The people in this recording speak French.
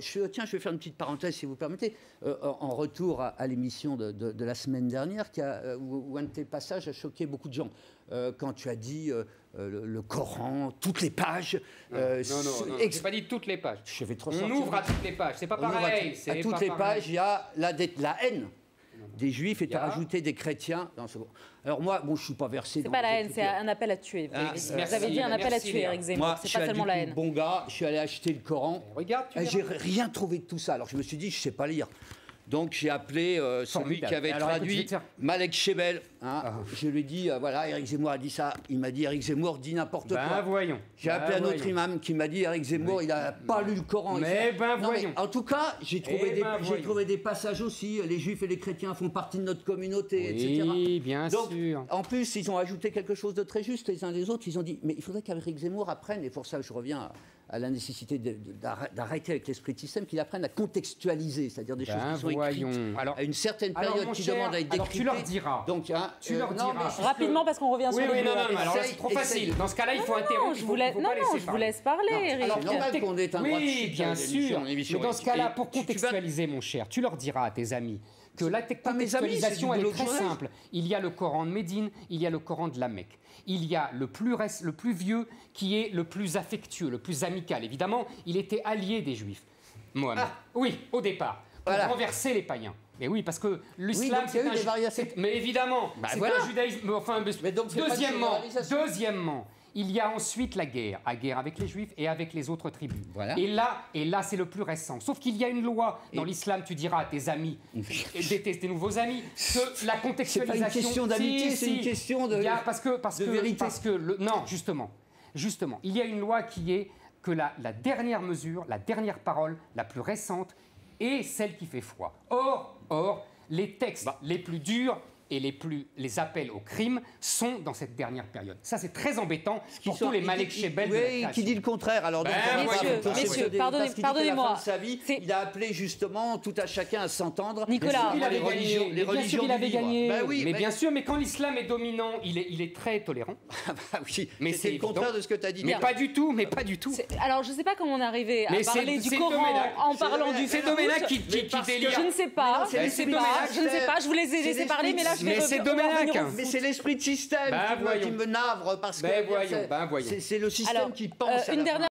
tiens, je vais faire une petite parenthèse, si vous permettez. En retour à l'émission de la semaine dernière, où un de tes passages a choqué beaucoup de gens. Quand tu as dit le Coran, toutes les pages. Non, j'ai pas dit toutes les pages. Je vais trop On ouvre à toutes les pages, c'est pas pareil. À toutes les pages, il y a la haine des Juifs et tu as rajouté des chrétiens. Alors moi, bon, je suis pas versé. C'est pas la haine, c'est un appel à tuer. Vous avez dit un appel à tuer, Éric Zemmour. C'est pas seulement la haine. Bon gars, je suis allé acheter le Coran. Regarde, j'ai rien trouvé de tout ça. Alors je me suis dit, je sais pas lire. Donc j'ai appelé celui qui avait traduit, Malek Chebel. Je lui ai dit, voilà, Éric Zemmour a dit ça. Il m'a dit, Éric Zemmour dit n'importe quoi. Voyons. J'ai appelé un autre imam qui m'a dit, Éric Zemmour, il n'a pas lu le Coran. Voyons. En tout cas, j'ai trouvé des passages aussi. Les Juifs et les chrétiens font partie de notre communauté, etc. Oui, bien sûr. En plus, ils ont ajouté quelque chose de très juste les uns des autres. Ils ont dit, mais il faudrait qu'Éric Zemmour apprenne, et pour ça je reviens à la nécessité d'arrêter avec l'esprit système, qu'il apprenne à contextualiser, c'est-à-dire des choses qui sont écrites à une certaine période qui demandent à être décryptées. Tu leur diras. Donc, tu leur diras. Rapidement, parce qu'on revient sur les non, alors là, c'est trop facile. Dans ce cas-là, il faut interrompre. Je vous laisse parler, Éric. C'est normal qu'on ait un droit de Oui, bien sûr. Mais dans ce cas-là, pour contextualiser, mon cher, tu leur diras à tes amis que la contextualisation, elle est très simple. Il y a le Coran de Médine, il y a le Coran de la Mecque. Il y a le plus vieux qui est le plus affectueux, le plus amical. Évidemment, il était allié des Juifs, Mohammed. Oui, au départ, pour renverser les païens. Mais oui, parce que l'islam, c'est un... Mais évidemment, c'est un judaïsme... Deuxièmement, il y a ensuite la guerre avec les Juifs et avec les autres tribus. Voilà. Et là, c'est le plus récent. Sauf qu'il y a une loi dans l'islam, tu diras à tes amis, tes nouveaux amis, que la contextualisation... C'est pas une question d'amitié, c'est une question de vérité. Non, justement, il y a une loi qui est que la dernière mesure, la dernière parole, la plus récente, est celle qui fait foi. Or, les textes les plus durs et les appels au crime sont dans cette dernière période. Ça, c'est très embêtant pour tous les Malek Chebel de la création. Qui dit le contraire. Alors, messieurs, pardonnez-moi. Il a appelé justement tout à chacun à s'entendre. Nicolas, il avait gagné. Les religions il avait gagné. Mais bien sûr, mais quand l'islam est dominant, il est très tolérant. Mais c'est le contraire de ce que tu as dit. Mais pas du tout. Alors, je ne sais pas comment on est arrivé à parler du Coran en parlant du C'est Doménac qui délire. Je ne sais pas. Je ne sais pas. Je vous laissez parler, mais là, je vais mais c'est Doménac. Mais c'est l'esprit de système qui me navre parce que c'est le système qui pense.